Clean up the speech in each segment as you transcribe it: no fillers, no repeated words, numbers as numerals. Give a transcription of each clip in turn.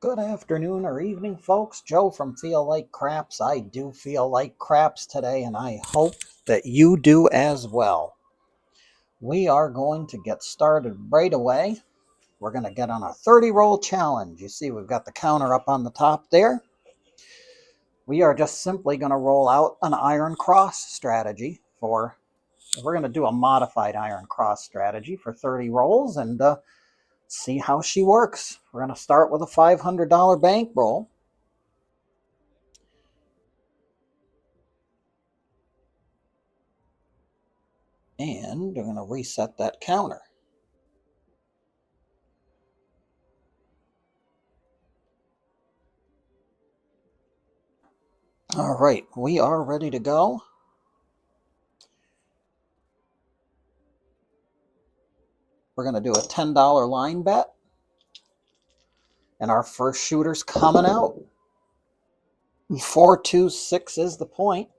Good afternoon or evening, folks. Joe from Feel Like Craps. I do feel like craps today, and I hope that you do as well. We are going to get started right away. We're going to get on a 30-roll challenge. You see we've got the counter up on the top there. We are just simply going to roll out an iron cross strategy we're going to do a modified iron cross strategy for 30 rolls and see how she works. We're going to start with a $500 bankroll. And we're going to reset that counter. All right, we are ready to go. We're going to do a $10 line bet. And our first shooter's coming out. 426 is the point.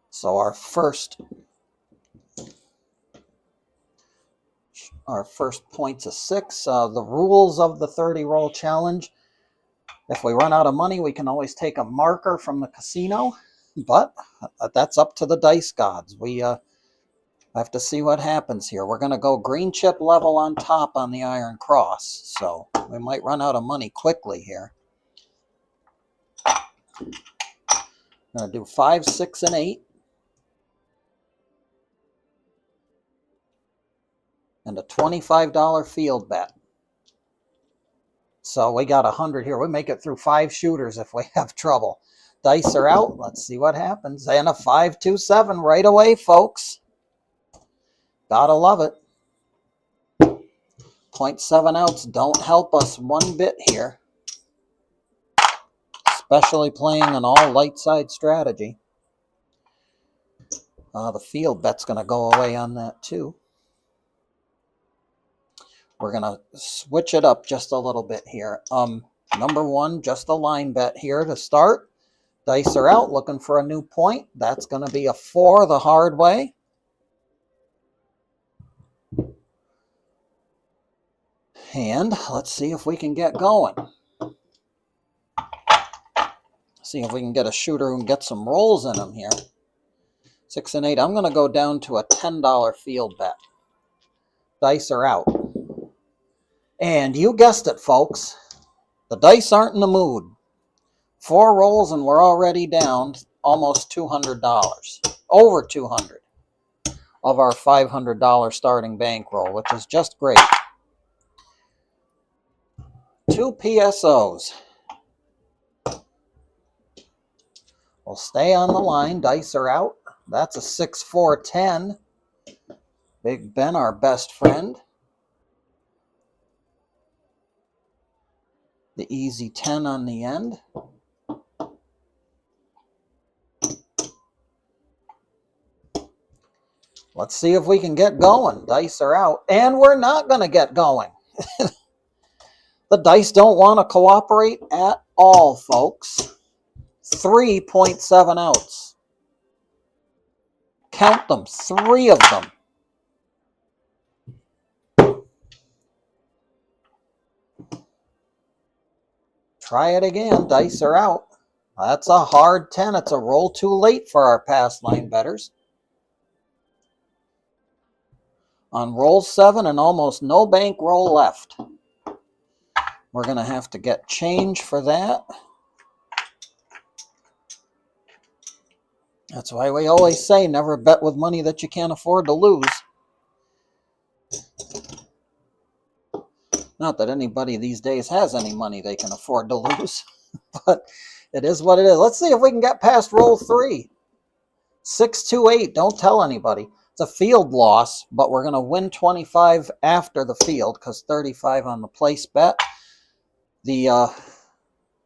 So our first point's a 6. The rules of the 30-roll challenge: if we run out of money, we can always take a marker from the casino, but that's up to the dice gods. We have to see what happens here. We're going to go green chip level on top on the iron cross, so we might run out of money quickly here. I'm going to do 5, 6, and 8. And a $25 field bet. So we got 100 here. We make it through 5 shooters if we have trouble. Dice are out. Let's see what happens. And a 5, 2, 7 right away, folks. Gotta love it. 0.7 outs don't help us one bit here, especially playing an all light side strategy. The field bet's going to go away on that too. We're going to switch it up just a little bit here. Number 1, just a line bet here to start. Dice are out, looking for a new point. That's going to be a 4 the hard way. And let's see if we can get going. See if we can get a shooter and get some rolls in them here. 6 and 8. I'm going to go down to a $10 field bet. Dice are out. And you guessed it, folks. The dice aren't in the mood. 4 rolls and we're already down almost $200. Over $200 of our $500 starting bankroll, which is just great. 2 PSOs. We'll stay on the line. Dice are out. That's a 6, 4, 10. Big Ben, our best friend. The easy 10 on the end. Let's see if we can get going. Dice are out. And we're not going to get going. The dice don't want to cooperate at all, folks. 3.7 outs. Count them. 3 of them. Try it again. Dice are out. That's a hard 10. It's a roll too late for our past line bettors. On roll 7 and almost no bankroll left. We're going to have to get change for that. That's why we always say never bet with money that you can't afford to lose. Not that anybody these days has any money they can afford to lose, but it is what it is. Let's see if we can get past roll 3. 6, 2, 8. Don't tell anybody. It's a field loss, but we're going to win 25 after the field because 35 on the place bet. The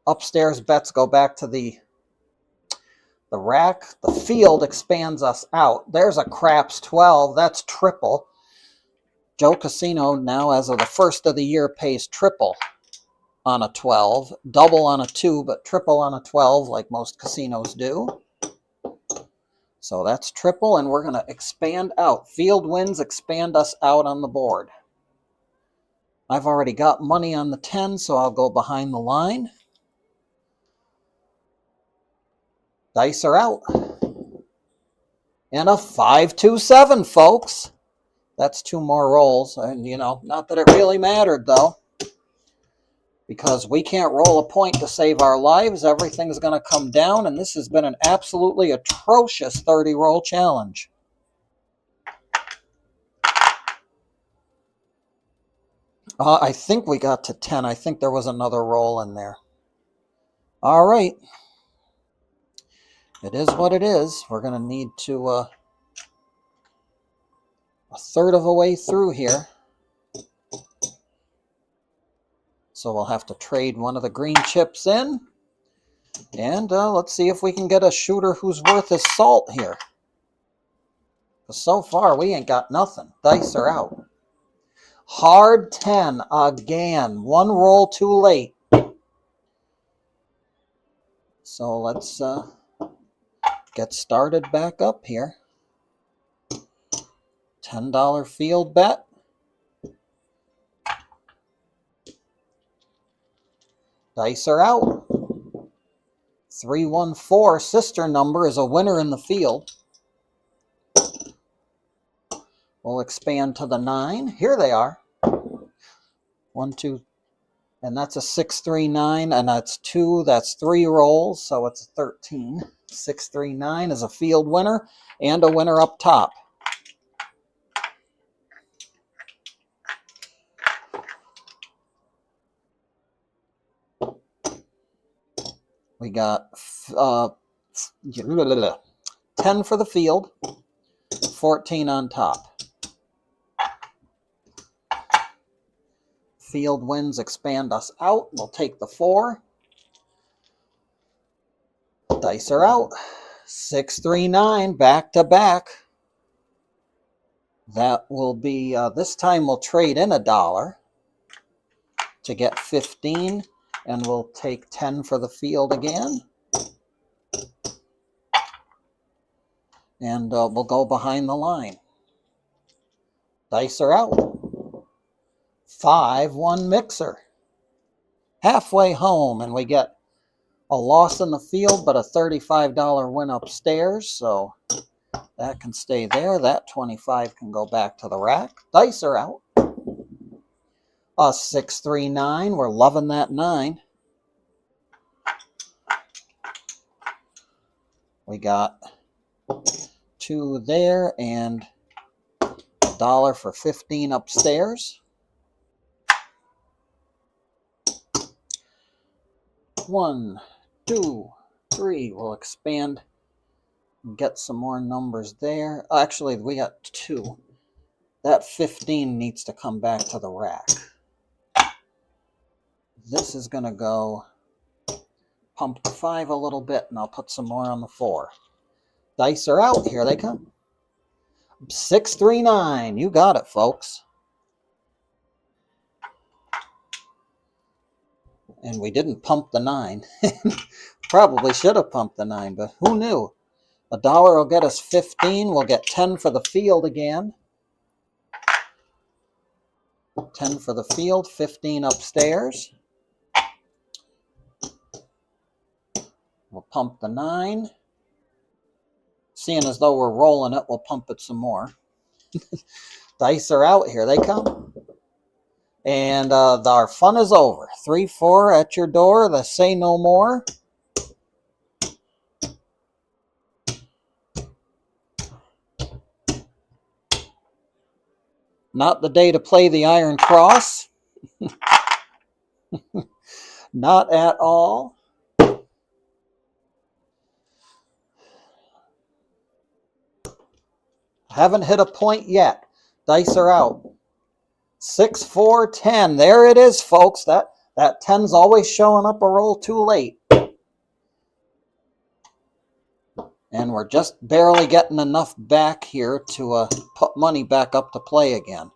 upstairs bets go back to the rack. The field expands us out. There's a craps 12. That's triple. Joe Casino now, as of the first of the year, pays triple on a 12, double on a 2, but triple on a 12 like most casinos do. So that's triple, and we're going to expand out. Field wins expand us out on the board. I've already got money on the 10, so I'll go behind the line. Dice are out. And a 5-2-7, folks. That's 2 more rolls. And, not that it really mattered, though. Because we can't roll a point to save our lives. Everything's going to come down. And this has been an absolutely atrocious 30-roll challenge. I think we got to 10. I think there was another roll in there. All right. It is what it is. We're going to need to a third of a way through here. So we'll have to trade one of the green chips in. And let's see if we can get a shooter who's worth his salt here. Because so far, we ain't got nothing. Dice are out. Hard 10 again. 1 roll too late. So let's get started back up here. $10 field bet. Dice are out. 314, sister number, is a winner in the field. We'll expand to the 9. Here they are. 1, 2, and that's a 639, and that's 2. That's 3 rolls, so it's 13. 639 is a field winner and a winner up top. We got 10 for the field, 14 on top. Field wins expand us out. We'll take the 4. Dice are out. 639 back to back. That will be, this time we'll trade in $1 to get 15, and we'll take 10 for the field again. And we'll go behind the line. Dice are out. 5-1 mixer. Halfway home, and we get a loss in the field, but a $35 win upstairs, so that can stay there. That 25 can go back to the rack. Dice are out. A 639. We're loving that 9. We got 2 there and $1 for 15 upstairs. 1, 2, 3. We'll expand and get some more numbers there. Actually, we got 2. That 15 needs to come back to the rack. This is going to go pump the 5 a little bit, and I'll put some more on the 4. Dice are out. Here they come. 639. You got it, folks. And we didn't pump the 9. Probably should have pumped the 9, but who knew? $1 will get us 15. We'll get 10 for the field again. 10 for the field, 15 upstairs. We'll pump the 9. Seeing as though we're rolling it, we'll pump it some more. Dice are out. Here they come. And our fun is over. 3-4 at your door. The say no more. Not the day to play the Iron Cross. Not at all. Haven't hit a point yet. Dice are out. 6, 4, 10. There it is, folks. That 10's always showing up a roll too late. And we're just barely getting enough back here to put money back up to play again.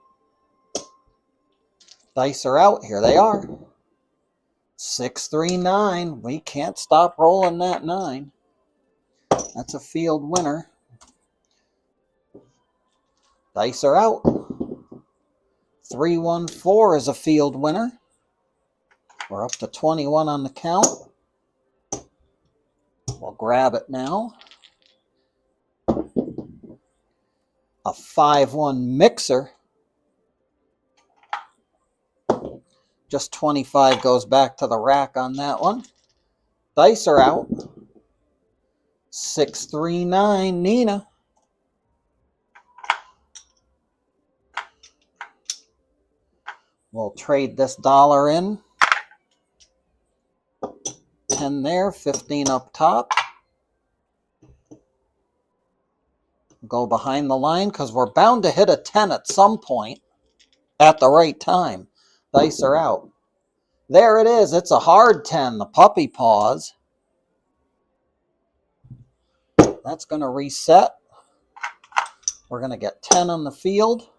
Dice are out. Here they are. 6, 3, 9. We can't stop rolling that 9. That's a field winner. Dice are out. 314 is a field winner. We're up to 21 on the count. We'll grab it now. A 5-1 mixer. Just 25 goes back to the rack on that one. Dice are out. 639, Nina. We'll trade this dollar in. 10 there, 15 up top. Go behind the line because we're bound to hit a 10 at some point at the right time. Dice are out. There it is. It's a hard 10, the puppy paws. That's going to reset. We're going to get 10 on the field.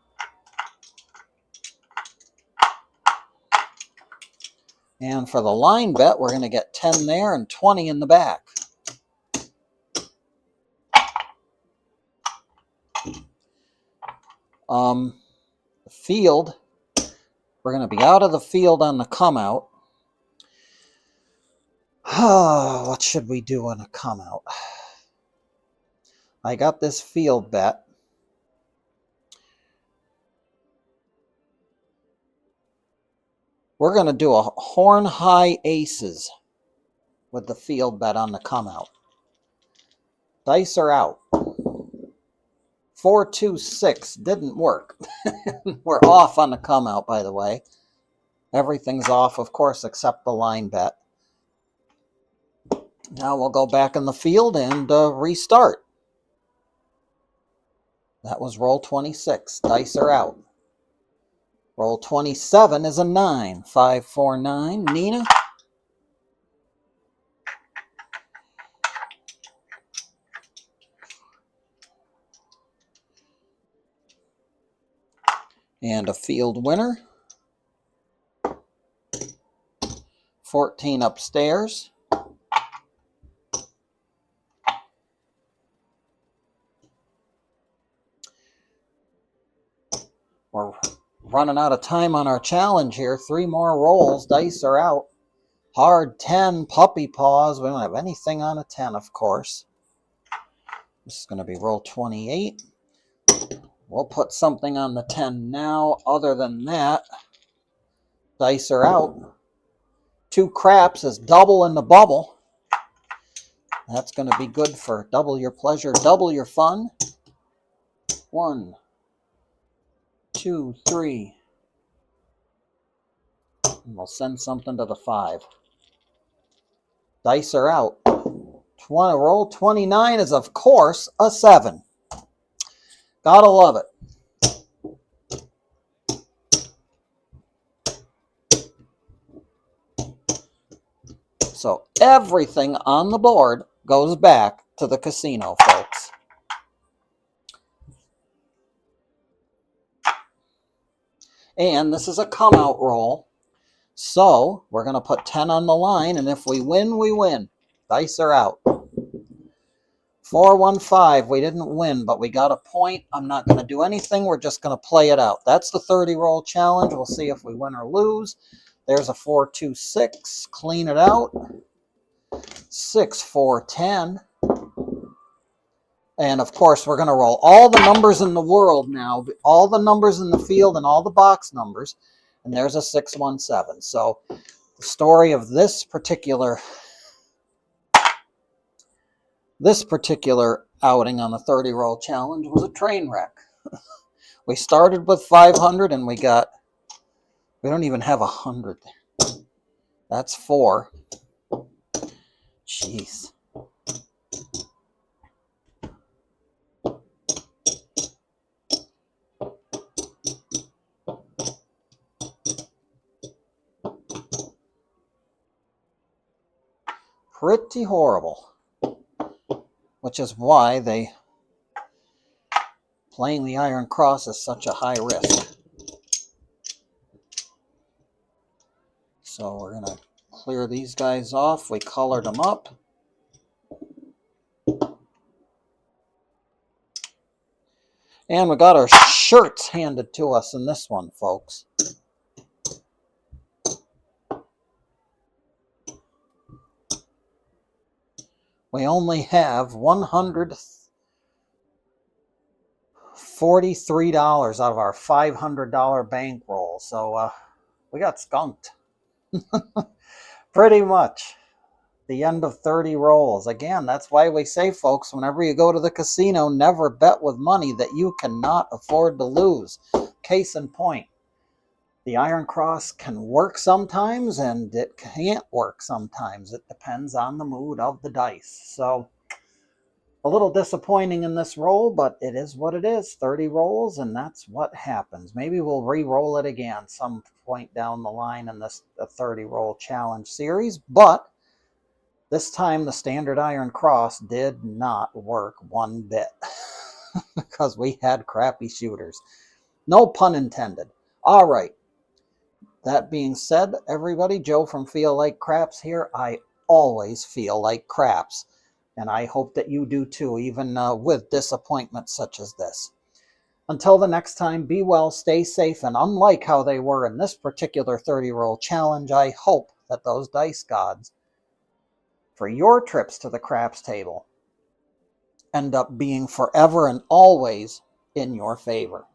And for the line bet, we're going to get 10 there and 20 in the back. The field, we're going to be out of the field on the come out. What should we do on a come out? I got this field bet. We're going to do a horn high aces with the field bet on the come out. Dice are out. 4-2-6 didn't work. We're off on the come out, by the way. Everything's off, of course, except the line bet. Now we'll go back in the field and restart. That was roll 26. Dice are out. Roll 27 is a 9. 5-4-9. Nina. And a field winner. 14 upstairs. We're running out of time on our challenge here. 3 more rolls. Dice are out. Hard 10. Puppy paws. We don't have anything on a 10, of course. This is going to be roll 28. We'll put something on the 10 now. Other than that, dice are out. 2 craps is double in the bubble. That's going to be good for double your pleasure, double your fun. 1, 2, 3. And we'll send something to the 5. Dice are out. Roll 29 is, of course, a 7. Gotta love it. So everything on the board goes back to the casino, folks. And this is a come-out roll. So we're going to put 10 on the line, and if we win, we win. Dice are out. 4-1-5. We didn't win, but we got a point. I'm not going to do anything. We're just going to play it out. That's the 30-roll challenge. We'll see if we win or lose. There's a 4-2-6. Clean it out. 6-4-10. And, of course, we're going to roll all the numbers in the world now, all the numbers in the field and all the box numbers. And there's a 6-1-7. So the story of this particular outing on the 30-roll challenge was a train wreck. We started with 500 and we don't even have 100. That's 4. Jeez. Pretty horrible. Which is why playing the Iron Cross is such a high risk. So we're going to clear these guys off. We colored them up. And we got our shirts handed to us in this one, folks. We only have $143 out of our $500 bankroll. So we got skunked. Pretty much. The end of 30 rolls. Again, that's why we say, folks, whenever you go to the casino, never bet with money that you cannot afford to lose. Case in point, the Iron Cross can work sometimes and it can't work sometimes. It depends on the mood of the dice. So a little disappointing in this roll, but it is what it is. 30 rolls, and that's what happens. Maybe we'll re-roll it again some point down the line in this 30-roll challenge series, but this time the standard Iron Cross did not work one bit because we had crappy shooters. No pun intended. All right. That being said, everybody, Joe from Feel Like Craps here. I always feel like craps, and I hope that you do too, even with disappointments such as this. Until the next time, be well, stay safe, and unlike how they were in this particular 30-roll challenge, I hope that those dice gods for your trips to the craps table end up being forever and always in your favor.